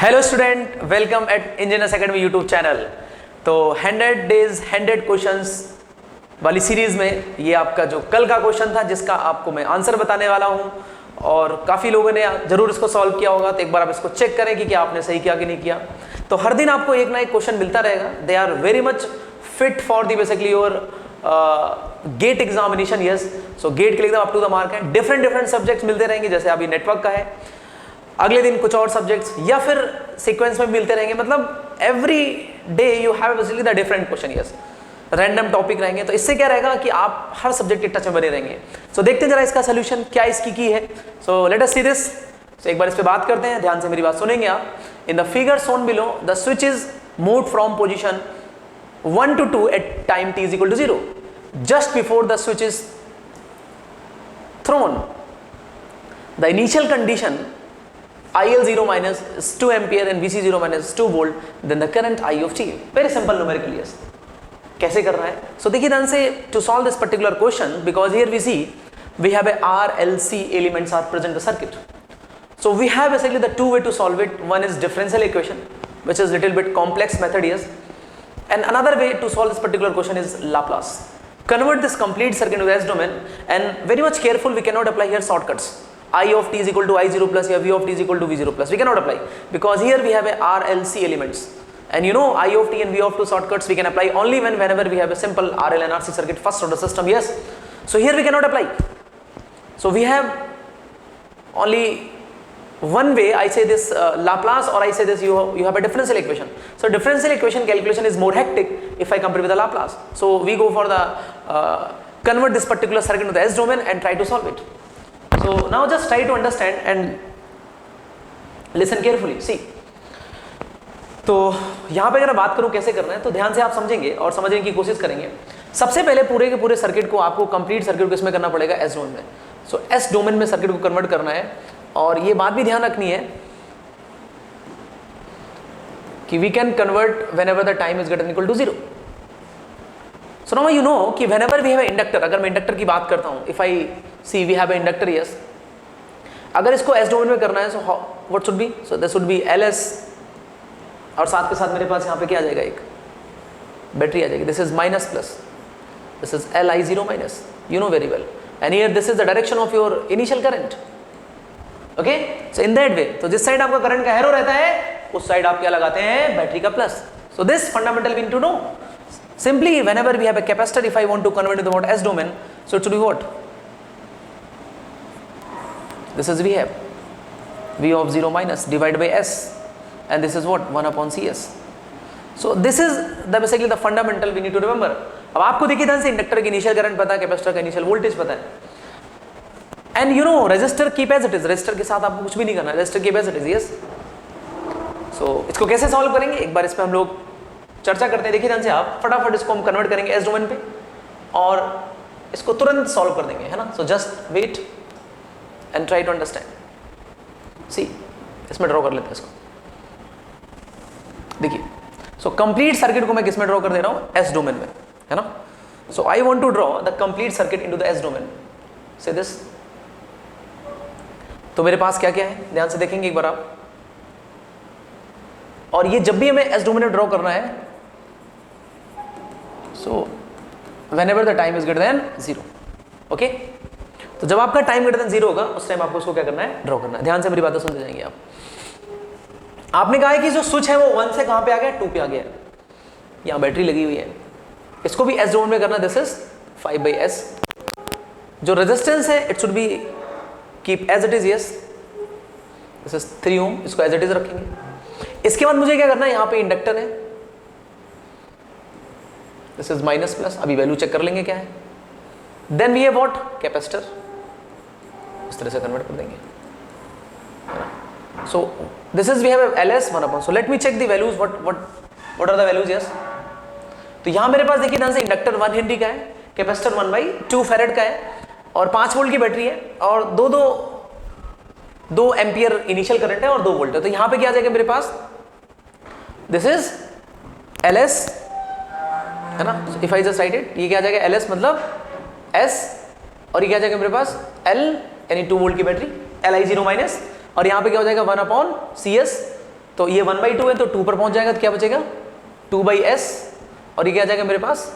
Hello student, welcome eight engineers academy YouTube channel. तो 100 days 100 questions वाली series में ये आपका जो कल का क्वेश्चन था जिसका आपको मैं आंसर बताने वाला हूँ, और काफ़ी लोगों ने जरूर इसको सॉल्व किया होगा, तो एक बार आप इसको चेक करें कि क्या आपने सही किया कि नहीं किया। तो हर दिन आपको एक ना एक क्वेश्चन मिलता रहेगा। They are very much fit for the basically your GATE examination. Yes, so GATE के लिए एकदम अप टू द मार्क है। डिफरेंट सब्जेक्ट्स मिलते रहेंगे, जैसे अभी नेटवर्क का है, अगले दिन कुछ और सब्जेक्ट्स या फिर सीक्वेंस में मिलते रहेंगे। मतलब every day you have basically the different question. Yes, random topic रहेंगे, तो इससे क्या रहेगा कि आप हर सब्जेक्ट के टच में बने रहेंगे। सो देखते हैं जरा इसका सोल्यूशन क्या इसकी की है। So let us see this. सो एक बार इस पे बात करते हैं, ध्यान से मेरी बात सुनेंगे आप। In the figure shown below the switch is moved from position 1 to 2 at time t is equal to 0. Just before the switch is thrown, the initial condition IL0 minus is 2 ampere and VC0 minus is 2 volt, then the current I of t. Very simple numerical. Yes. कैसे कर रहा है? So देखिए ध्यान से, to solve this particular question, because here we see we have a R, L, C elements are present in the circuit. So we have basically the two way to solve it. One is differential equation, which is little bit complex method. Yes. And another way to solve this particular question is Laplace. Convert this complete circuit into S domain, and very much careful, we cannot apply here shortcuts. I of t is equal to I0 plus or V of t is equal to V0 plus. We cannot apply because here we have a R, L, C elements. And you know I of t and V of t shortcuts we can apply only whenever we have a simple RL and RC circuit first order system. Yes. So here we cannot apply. So we have only one way. I say this Laplace, or I say this you have a differential equation. So differential equation calculation is more hectic if I compare with the Laplace. So we go for the convert this particular circuit into the S domain and try to solve it. So now just try to understand and listen carefully. See, तो यहाँ पे अगर बात करूँ कैसे करना है, तो ध्यान से आप समझेंगे और समझने की कोशिश करेंगे। सबसे पहले पूरे के पूरे सर्किट को आपको कंप्लीट सर्किट को इसमें करना पड़ेगा एस डोमेन में। सो एस डोमेन में सर्किट को कन्वर्ट करना है, और ये बात भी ध्यान रखनी है कि we can convert whenever the time is greater equal to 0। So now you know कि whenever we have inductor, अगर मैं इंडक्टर की बात करता हूँ, if I see we have inductor, yes, अगर इसको एस डोमेन में करना है, so what should be, so this should be L s, और साथ के साथ मेरे पास यहाँ पे क्या आ जाएगा, एक बैटरी आ जाएगी। This is minus plus, this is L I zero minus, you know very well, and here this is the direction of your initial current. Okay, so in that way, तो जिस साइड आपका current का arrow रहता है उस side आप क्या लगाते हैं, बैटरी का plus. So this fundamental we need to know. Simply whenever we have a capacitor, if I want to convert it to what S domain, so it should be what? This is we have V of 0 minus divided by S, and this is what 1 upon CS. So this is the basically the fundamental we need to remember. अब आपको देखिए ध्यान से, inductor की initial current पता है, capacitor का initial voltage पता है, and you know resistor keep as it is. Resistor के साथ आपको कुछ भी नहीं करना, resistor keep as it is. Yes, so इसको कैसे सॉल्व करेंगे, एक बार इस पर हम लोग चर्चा करते हैं। देखिए ध्यान से, आप फटाफट इसको हम कन्वर्ट करेंगे एस डोमेन पे और इसको तुरंत सॉल्व कर देंगे, है ना। So just wait and try to understand. See, इसमें ड्रॉ कर लेते हैं इसको। देखिए, सो कंप्लीट सर्किट को मैं किस में ड्रॉ कर दे रहा हूं, एस डोमेन में, है ना। So I want to draw the complete circuit into the s domain. Say this, तो मेरे पास क्या क्या है, ध्यान से देखेंगे एक बार आप। और ये जब भी हमें एस डोमेन में ड्रॉ करना है, सो whenever the time is greater than 0, okay. तो जब आपका टाइम ग्रेटर देन 0 होगा, उस टाइम आपको उसको क्या करना है, ड्रॉ करना है। ध्यान से मेरी बातें सुनते जाएंगे आप। आपने कहा है कि जो स्विच है वो 1 से कहां पे आ गया, 2 पे आ गया, यहां बैटरी लगी हुई है, इसको भी एस डोमेन में करना। This is 5/s। जो रेजिस्टेंस है it should be keep as it is. Yes, this is 3 ohm, इसको एज इट इज रखेंगे। इसके बाद मुझे क्या करना है, यहां पे इंडक्टर है, दिस इज माइनस प्लस, अभी वैल्यू चेक कर लेंगे क्या है। Then we have what, capacitor, इस तरह से कन्वर्ट कर देंगे। So this is we have LS 1 upon, so let me check the values, what are the values. Yes, तो यहां मेरे पास देखिए ध्यान से, इंडक्टर 1 हेनरी का है, कैपेसिटर 1/2 फैरेड का है, और 5 वोल्ट की बैटरी है, और 2 एम्पियर इनिशियल करंट है और 2 वोल्ट है। तो यहां पे क्या आ जाएगा मेरे पास, दिस इज एलएस, है ना। If I just right it, ये क्या आ जाएगा, एलएस मतलब एस, और ये क्या आ जाएगा मेरे पास, एल यानी 2 वोल्ट की battery, L I zero minus, और यहाँ पे क्या हो जाएगा 1/CS। तो ये 1/2 है तो 2 पर पहुंच जाएगा तो क्या बचेगा 2/s और ये क्या आ जाएगा मेरे पास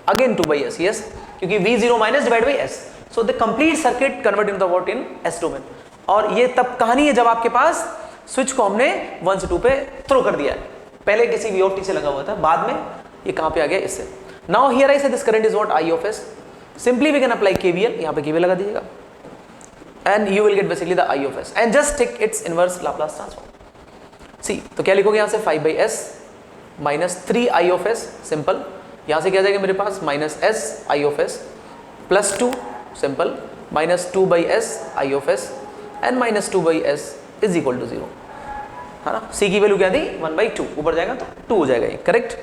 अगेन 2/s यस क्योंकि v0 minus divide by s so the complete circuit convert into the what in s domain और ये तब कहानी है जब आपके पास स्विच को हमने 1 से 2 पे थ्रो कर दिया है पहले किसी v of t से लगा हुआ था बाद में ये कहां पे आ गया इससे now here I say this current is what i of s simply we can apply KVL यहां पे KVL लगा दीजिएगा and you will get basically the i of s and just take its inverse Laplace transform see तो क्या लिखोगे यहां से 5/s minus 3i of s simple यहां से क्या जाएगा मेरे पास minus s i of s plus 2 simple minus 2/s i of s and minus 2/s is equal to 0 है ना c की वैल्यू क्या थी 1/2 ऊपर जाएगा तो 2 हो जाएगा ये करेक्ट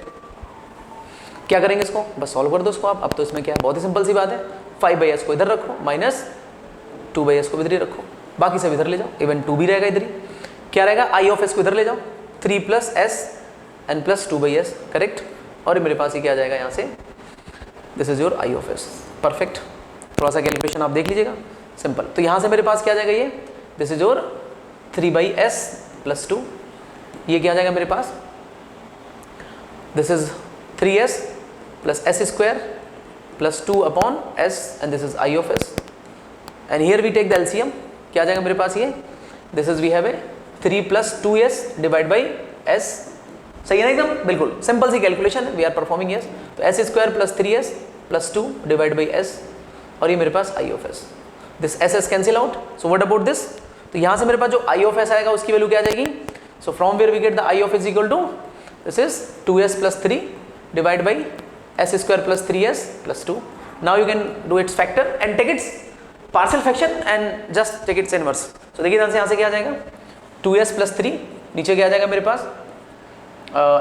क्या करेंगे इसको बस सॉल्व कर दो इसको आप अब तो इसमें क्या है बहुत ही सिंपल सी बात है 5/s को इधर रखो माइनस 2/s को इधर ही रखो बाकी सब इधर ले जाओ इवन 2 भी रहेगा इधर ही क्या रहेगा i of s को इधर ले जाओ 3 plus s and plus 2/s correct और मेरे पास ये क्या आ जाएगा यहाँ से this is your i of s perfect थोड़ा सा कैलकुलेशन आप देख लीजिएगा सिंपल तो यहाँ से मेरे पास क्या आ जाएगा ये this is your 3/s plus 2 ये क्या आ जाएगा मेरे पास this is 3s plus s square plus 2 upon s and this is i of s and here we take the LCM क्या आ जाएगा मेरे पास ये this is we have a 3 plus 2s divide by s सही है ना एकदम बिल्कुल सिंपल सी कैलकुलेशन है वी आर परफॉर्मिंग यस तो s square plus 3s plus 2 divide by s और ये मेरे पास i of s this s cancel out so what about this तो यहाँ से मेरे पास जो i of s आएगा उसकी वैल्यू क्या आ जाएगी so from where we get the i of s equal to this is 2s plus 3 divide by s square plus 3s plus 2 now you can do its factor and take its partial fraction and just take its inverse so देखिए यहाँ से क्या आ जाएगा 2s plus 3 नीचे क्या आ जाएगा मेरे पास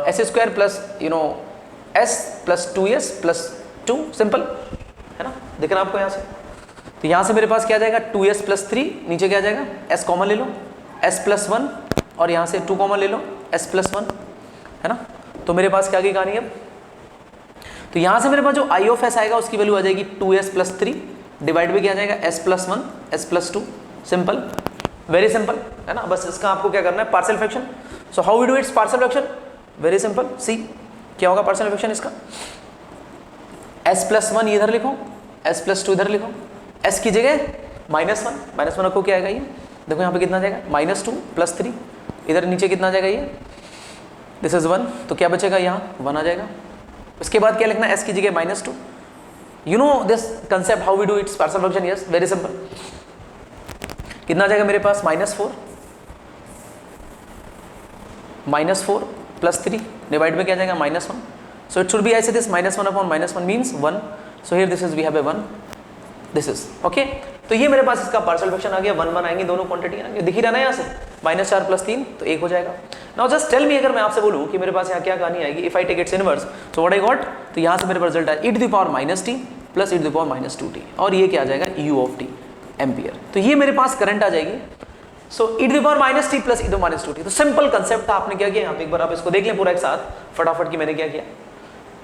s square plus s plus 2s plus 2 simple है ना दिख रहा है आपको यहाँ से तो यहाँ से मेरे पास क्या आ जाएगा 2s प्लस 3 नीचे क्या आ जाएगा s कॉमन ले लो s प्लस 1 और यहाँ से 2 कॉमन ले लो s प्लस 1 है ना तो मेरे पास क्या की कहानी है तो यहाँ से मेरे पास जो i of s आएगा उसकी वैल्यू आ जाएगी 2s प्लस 3 डिवाइड में क्या आ जाएगा s plus 1 s plus 2 simple very simple है ना बस इसका आपको क्या करना है partial fraction so how we do its partial fraction very simple see क्या होगा पार्शियल फ्रैक्शन इसका s प्लस 1 इधर लिखो s प्लस 2 इधर लिखो s की जगह -1 रखो क्या आएगा ये देखो यहाँ पे कितना जाएगा -2 प्लस 3 इधर नीचे कितना जाएगा ये दिस इज 1 तो क्या बचेगा यहाँ 1 आ जाएगा उसके बाद क्या लिखना है s की जगह -2 you know this concept how we do its partial fraction yes very simple कितना जाएगा मेरे पास -4 प्लस 3 डिवाइड में क्या जाएगा -1 सो इट शुड बी ऐसे this -1 upon -1 means 1 so here this is we have a 1 this is okay तो ये मेरे पास इसका पार्शियल फ्रैक्शन आ गया 1 आएंगे दोनों क्वांटिटी आएंगे दिख ही रहा ना यहाँ से -4 प्लस 3 तो 1 हो जाएगा नाउ जस्ट टेल मी अगर मैं आपसे बोलूँ कि मेरे पास यहाँ क्या कहानी आएगी if I take its inverse so what I got तो यहाँ से मेरे पास रिजल्ट है e to the power -t plus e to the power -2t और ये क्या आ जाएगा u of t एम्पियर तो ये मेरे पास करंट आ जाएगी so e to the power -t plus e to the power -2t तो सिंपल कंसेप्ट था आपने क्या किया यहाँ पे एक बार आप इसको देख लें पूरा एक साथ फटाफट की मैंने क्या किया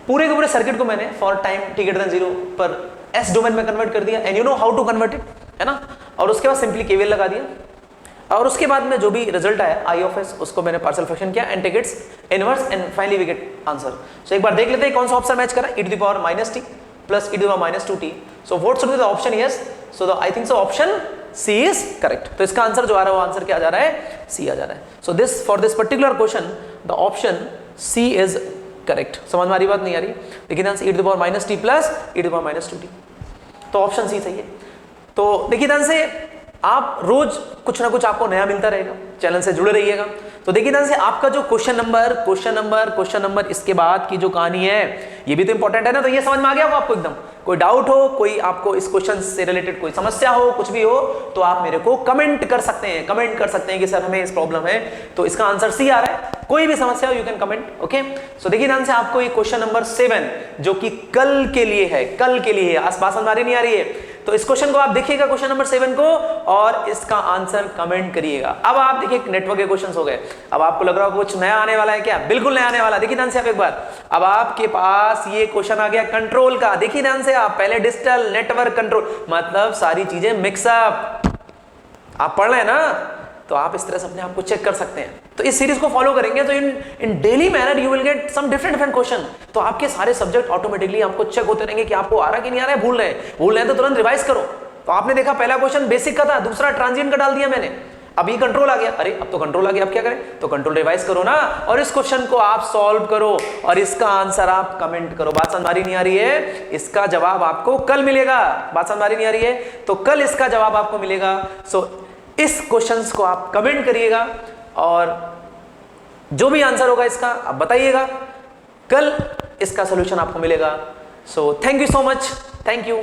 पूरे के पूरे सर्किट को मैंने for time t greater than 0 पर s डोमेन में कन्वर्ट कर दिया and you know how to convert it है ना और उसके बाद सिंपली KVL लगा दिया और उसके बाद में जो भी रिजल्ट आया i of s उसको मैंने पार्शियल फ्रैक्शन किया and take its inverse and finally we get answer so एक बार देख लेते हैं कौन सा ऑप्शन मैच कर रहा है e to the power -t plus e to the power -2t so what should be the option yes so I think so option C is correct तो इसका आंसर जो आ रहा है वो आंसर क्या आ जा रहा है C आ जा रहा है so this for this particular question the option C is correct समझ में आ रही बात नहीं आ रही देखिए ध्यान से e to the power -t plus e to the power -2t तो ऑप्शन C सही है तो देखिए ध्यान से आप रोज कुछ ना कुछ आपको नया मिलता रहेगा चैनल से जुड़े रहिएगा तो देखिए ध्यान से आपका जो क्वेश्चन नंबर इसके बाद की जो कहानी है ये भी तो इंपॉर्टेंट है ना तो ये समझ में आ गया होगा आपको एकदम कोई डाउट हो कोई आपको इस क्वेश्चन से रिलेटेड कोई समस्या हो कुछ भी हो तो आप मेरे को कमेंट कर सकते हैं कि सर हमें इस प्रॉब्लम है तो इसका आंसर C आ रहा है कोई भी समस्या हो you can comment okay so देखिए ध्यान से आपको ये क्वेश्चन नंबर 7 जो कि कल के लिए है आसपास समझ नहीं आ रही है तो इस क्वेश्चन को आप देखिएगा क्वेश्चन नंबर 7 को और इसका आंसर कमेंट करिएगा अब आप देखिए नेटवर्क के क्वेश्चंस हो गए अब आपको लग रहा हो कुछ नया आने वाला है क्या बिल्कुल नया आने वाला देखिए ध्यान से आप एक बार अब आपके पास ये क्वेश्चन आ गया कंट्रोल का देखिए ध्यान से आप पहले डिजिटल नेटवर्क कंट्रोल मतलब सारी चीजें मिक्सअप आप पढ़ रहे हैं ना तो आप इस तरह से अपने आप को चेक कर सकते हैं। तो इस सीरीज को फॉलो करेंगे तो in daily manner you will get some different question. तो आपके सारे सब्जेक्ट ऑटोमेटिकली आपको चेक होते रहेंगे कि आपको आ रहा कि नहीं आ रहा है, भूल रहे हैं तो तुरंत रिवाइज करो। तो आपने देखा पहला क्वेश्चन बेसिक का था, दूसरा ट्रांजिएंट का डाल दिया मैंने, अब ये कंट्रोल आ गया, अरे अब तो कंट्रोल आ गया, अब क्या करें, तो कंट्रोल रिवाइज करो ना, और इस क्वेश्चन को आप सॉल्व करो और इसका आंसर आप कमेंट करो। बात समझ नहीं आ रही है, इसका जवाब आपको कल मिलेगा। बात समझ नहीं आ रही है, तो कल इसका जवाब आपको मिलेगा। सो इस क्वेश्चंस को आप कमेंट करिएगा और जो भी आंसर होगा इसका आप बताइएगा, कल इसका सोल्यूशन आपको मिलेगा। So thank you so much, thank you.